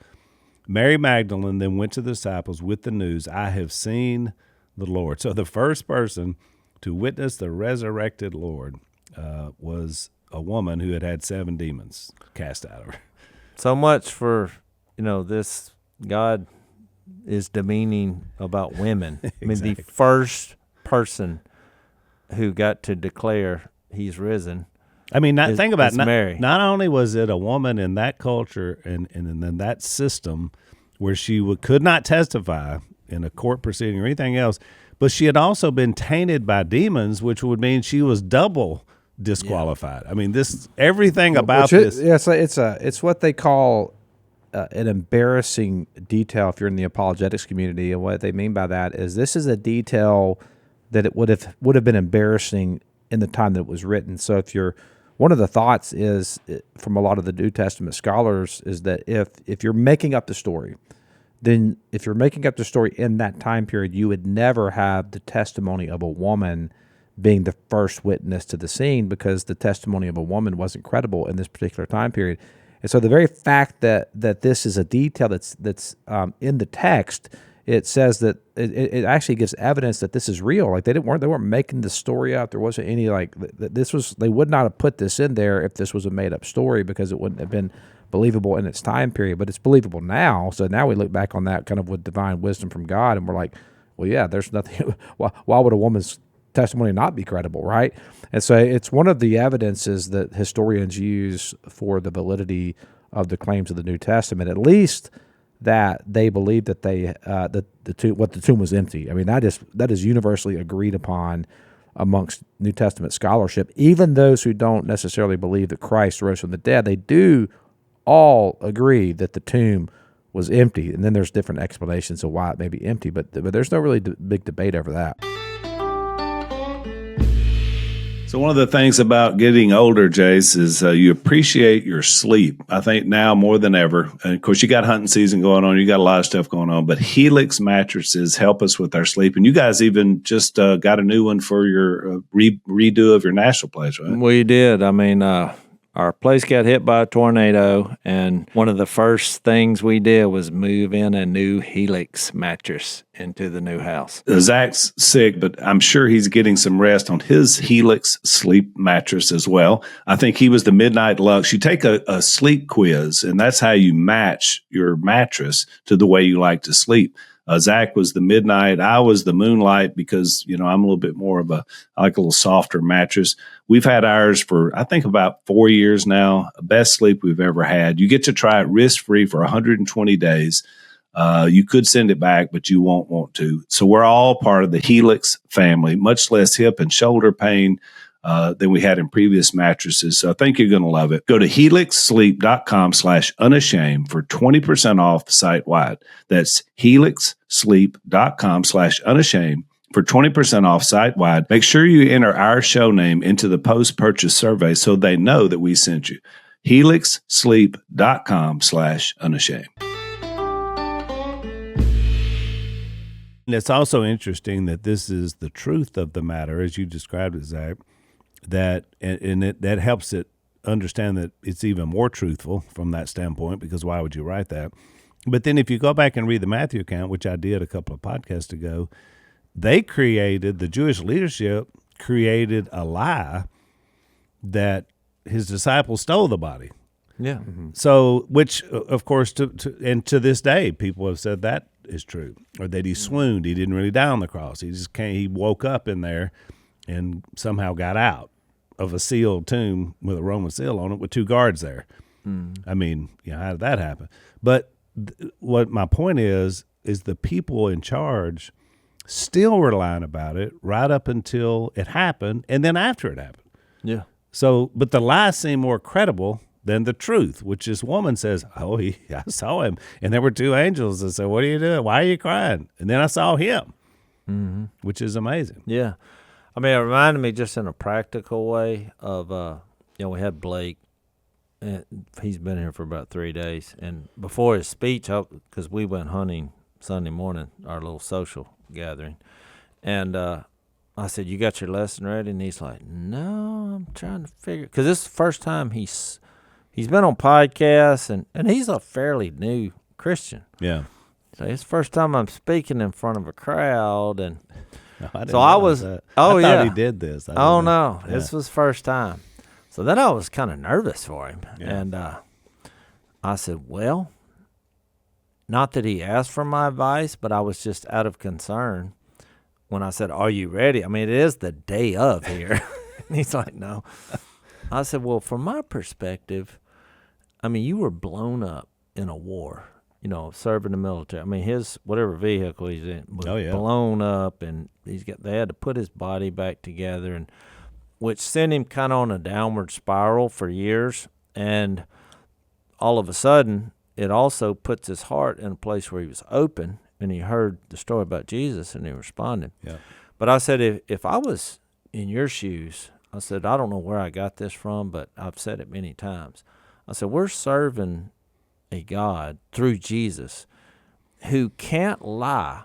Mary Magdalene then went to the disciples with the news, "I have seen the Lord." So the first person to witness the resurrected Lord was a woman who had 7 demons cast out of her. So much for, this God is demeaning about women. I mean, the first person who got to declare he's risen. I mean, think about it. Mary. Not only was it a woman in that culture and in that system where she could not testify in a court proceeding or anything else, but she had also been tainted by demons, which would mean she was double disqualified. I mean, everything about this. It's what they call an embarrassing detail if you're in the apologetics community, and what they mean by that is this is a detail that it would have been embarrassing in the time that it was written. So one of the thoughts is from a lot of the New Testament scholars is that if you're making up the story, then if you're making up the story in that time period, you would never have the testimony of a woman being the first witness to the scene, because the testimony of a woman wasn't credible in this particular time period. And so the very fact that this is a detail that's in the text, it says that it actually gives evidence that this is real. Like they weren't making the story up. There wasn't any they would not have put this in there if this was a made up story, because it wouldn't have been believable in its time period. But it's believable now. So now we look back on that kind of with divine wisdom from God, and we're like, well, yeah, there's nothing. Why would a woman's testimony not be credible, right? And so it's one of the evidences that historians use for the validity of the claims of the New Testament, at least that they believe that the tomb was empty. I mean, that is universally agreed upon amongst New Testament scholarship. Even those who don't necessarily believe that Christ rose from the dead, they do all agree that the tomb was empty. And then there's different explanations of why it may be empty, but there's no really big debate over that. So one of the things about getting older, Jase, is you appreciate your sleep. I think now more than ever. And of course, you got hunting season going on. You got a lot of stuff going on. But Helix mattresses help us with our sleep. And you guys even just got a new one for your redo of your Nashville place, right? We did. I mean, our place got hit by a tornado, and one of the first things we did was move in a new Helix mattress into the new house. Zach's sick, but I'm sure he's getting some rest on his Helix sleep mattress as well. I think he was the Midnight Lux. You take a sleep quiz, and that's how you match your mattress to the way you like to sleep. Zach was the Midnight. I was the Moonlight because, I'm a little bit more of I like a little softer mattress. We've had ours for, I think, about 4 years now. Best sleep we've ever had. You get to try it risk-free for 120 days. You could send it back, but you won't want to. So we're all part of the Helix family, much less hip and shoulder pain than we had in previous mattresses. So I think you're going to love it. Go to helixsleep.com/unashamed for 20% off site-wide. That's helixsleep.com/unashamed for 20% off site-wide. Make sure you enter our show name into the post-purchase survey so they know that we sent you. helixsleep.com/unashamed. And it's also interesting that this is the truth of the matter, as you described it, Zach, that helps it understand that it's even more truthful from that standpoint, because why would you write that? But then if you go back and read the Matthew account, which I did a couple of podcasts ago, the Jewish leadership created a lie that his disciples stole the body. Yeah. Mm-hmm. So, which, of course, to this day, people have said that is true, or that he swooned. He didn't really die on the cross. He woke up in there and somehow got out of a sealed tomb with a Roman seal on it with 2 guards there. I mean, how did that happen? But what my point is the people in charge still were lying about it right up until it happened, and then after it happened. Yeah. So, but the lies seem more credible than the truth, which this woman says, I saw him, and there were 2 angels that said, what are you doing? Why are you crying? And then I saw him, which is amazing. Yeah. I mean, it reminded me just in a practical way of, we had Blake, and he's been here for about 3 days. And before his speech, because we went hunting Sunday morning, our little social gathering, and I said, you got your lesson ready? And he's like, no, I'm trying to figure, because this is the first time he's been on podcasts, and he's a fairly new Christian. Yeah. So it's the first time I'm speaking in front of a crowd, and I thought he did this. No, this was first time. So then I was kind of nervous for him. Yeah. And I said, well, not that he asked for my advice, but I was just out of concern when I said, are you ready? I mean, it is the day of here. And he's like, no. I said, well, from my perspective, I mean, you were blown up in a war. serving the military. I mean, his whatever vehicle he's in was yeah. blown up, and they had to put his body back together, and which sent him kind of on a downward spiral for years. And all of a sudden, it also puts his heart in a place where he was open, and he heard the story about Jesus, and he responded. Yeah. But I said, if I was in your shoes, I said, I don't know where I got this from, but I've said it many times. I said, we're serving a God through Jesus who can't lie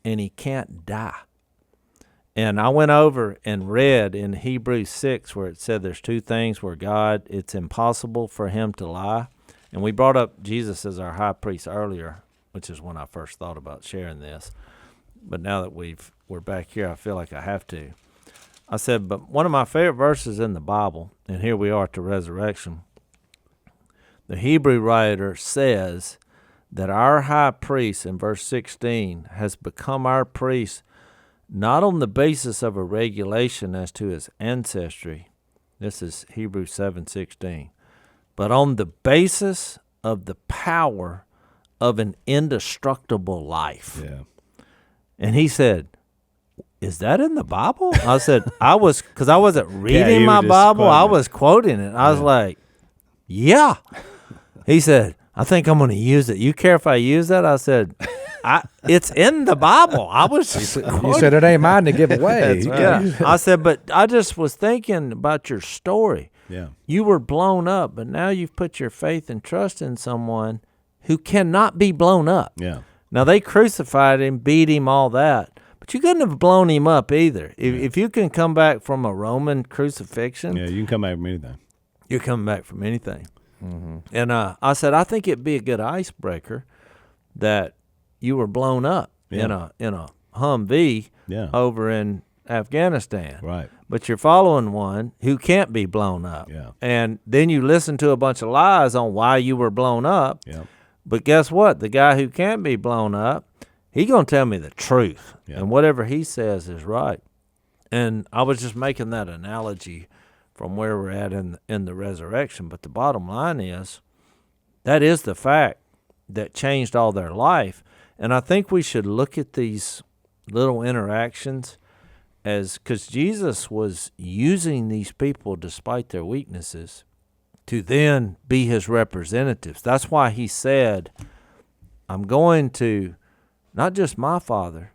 and he can't die. And I went over and read in Hebrews 6 where it said there's two things where God, it's impossible for him to lie. And we brought up Jesus as our high priest earlier, which is when I first thought about sharing this. But now that we're back here, I feel like I have to. I said, but one of my favorite verses in the Bible, and here we are at the resurrection, the Hebrew writer says that our high priest in verse 16 has become our priest not on the basis of a regulation as to his ancestry. This is Hebrews 7:16. But on the basis of the power of an indestructible life. Yeah. And he said, is that in the Bible? I said, because I wasn't reading my Bible. I was quoting it. I was like, yeah. He said, I think I'm going to use it. You care if I use that? I said, it's in the Bible. I was just You said it ain't mine to give away. That's right. Yeah. I said, but I just was thinking about your story. Yeah. You were blown up, but now you've put your faith and trust in someone who cannot be blown up. Yeah. Now, they crucified him, beat him, all that, but you couldn't have blown him up either. If you can come back from a Roman crucifixion, Yeah, you can come back from anything. you're coming back from anything. Mm-hmm. And I said, I think it'd be a good icebreaker that you were blown up in a Humvee over in Afghanistan. Right. But you're following one who can't be blown up. Yeah. And then you listen to a bunch of lies on why you were blown up. Yeah. But guess what? The guy who can't be blown up, he's going to tell me the truth. Yeah. And whatever he says is right. And I was just making that analogy from where we're at in the resurrection. But the bottom line is, that is the fact that changed all their life. And I think we should look at these little interactions because Jesus was using these people despite their weaknesses to then be his representatives. That's why he said, I'm going to not just my Father,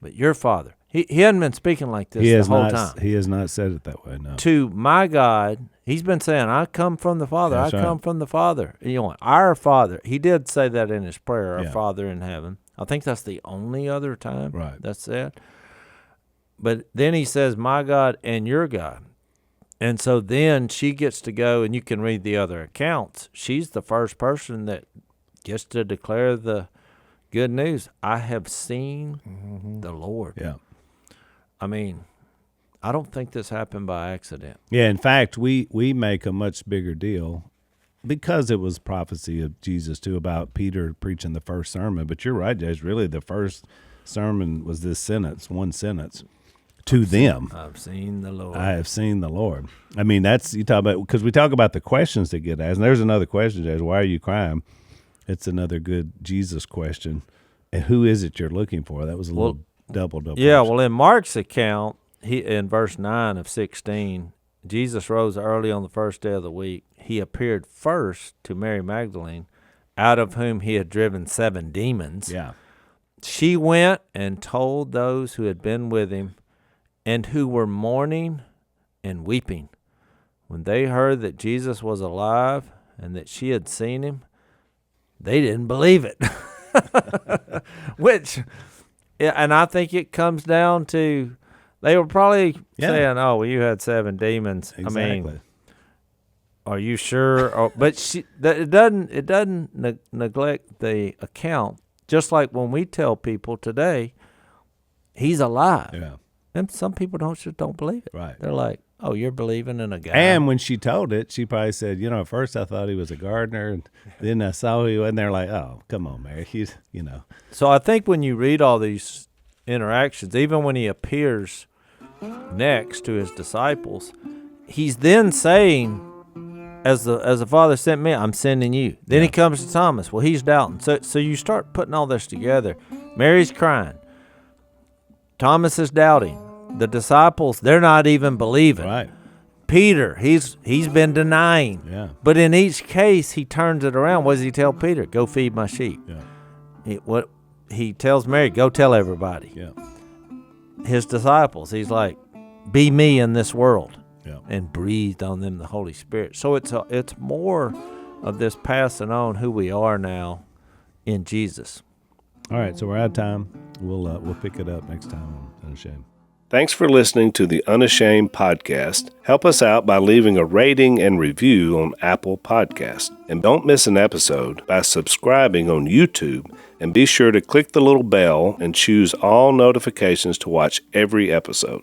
but your Father. He hadn't been speaking like this the whole time. He has not said it that way, no. To my God, he's been saying, I come from the Father. That's I come from the Father. Our Father. He did say that in his prayer, our Father in heaven. I think that's the only other time that's said. But then he says, my God and your God. And so then she gets to go, and you can read the other accounts. She's the first person that gets to declare the good news. I have seen the Lord. Yeah. I mean, I don't think this happened by accident. Yeah, in fact, we make a much bigger deal because it was prophecy of Jesus, too, about Peter preaching the first sermon. But you're right, Jase. Really, the first sermon was this sentence, one sentence. To them, I've seen the Lord. I have seen the Lord. I mean, that's, you talk about, because we talk about the questions that get asked. And there's another question, Jase. Why are you crying? It's another good Jesus question. And who is it you're looking for? That was a little double. Yeah, well, in Mark's account, in verse 9 of 16, Jesus rose early on the first day of the week. He appeared first to Mary Magdalene, out of whom he had driven 7 demons. Yeah. She went and told those who had been with him and who were mourning and weeping. When they heard that Jesus was alive and that she had seen him, they didn't believe it. And I think it comes down to, they were probably saying, oh, well, you had 7 demons. Exactly. I mean, are you sure? But it doesn't neglect the account. Just like when we tell people today, he's alive. Yeah. And some people don't believe it. Right. They're like, oh, you're believing in a guy. And when she told it, she probably said, at first I thought he was a gardener, and then I saw he, and they're like, oh, come on, Mary, he's. So I think when you read all these interactions, even when he appears next to his disciples, he's then saying, as the Father sent me, I'm sending you. Then he comes to Thomas. Well, he's doubting. So you start putting all this together. Mary's crying. Thomas is doubting. The disciples, they're not even believing. Right. Peter, he's been denying. Yeah. But in each case, he turns it around. What does he tell Peter? Go feed my sheep. Yeah. He tells Mary, go tell everybody. Yeah. His disciples, he's like, be me in this world. Yeah. And breathed on them the Holy Spirit. So it's more of this passing on who we are now in Jesus. All right, so we're out of time. We'll pick it up next time on Unashamed. Thanks for listening to the Unashamed podcast. Help us out by leaving a rating and review on Apple Podcasts. And don't miss an episode by subscribing on YouTube. And be sure to click the little bell and choose all notifications to watch every episode.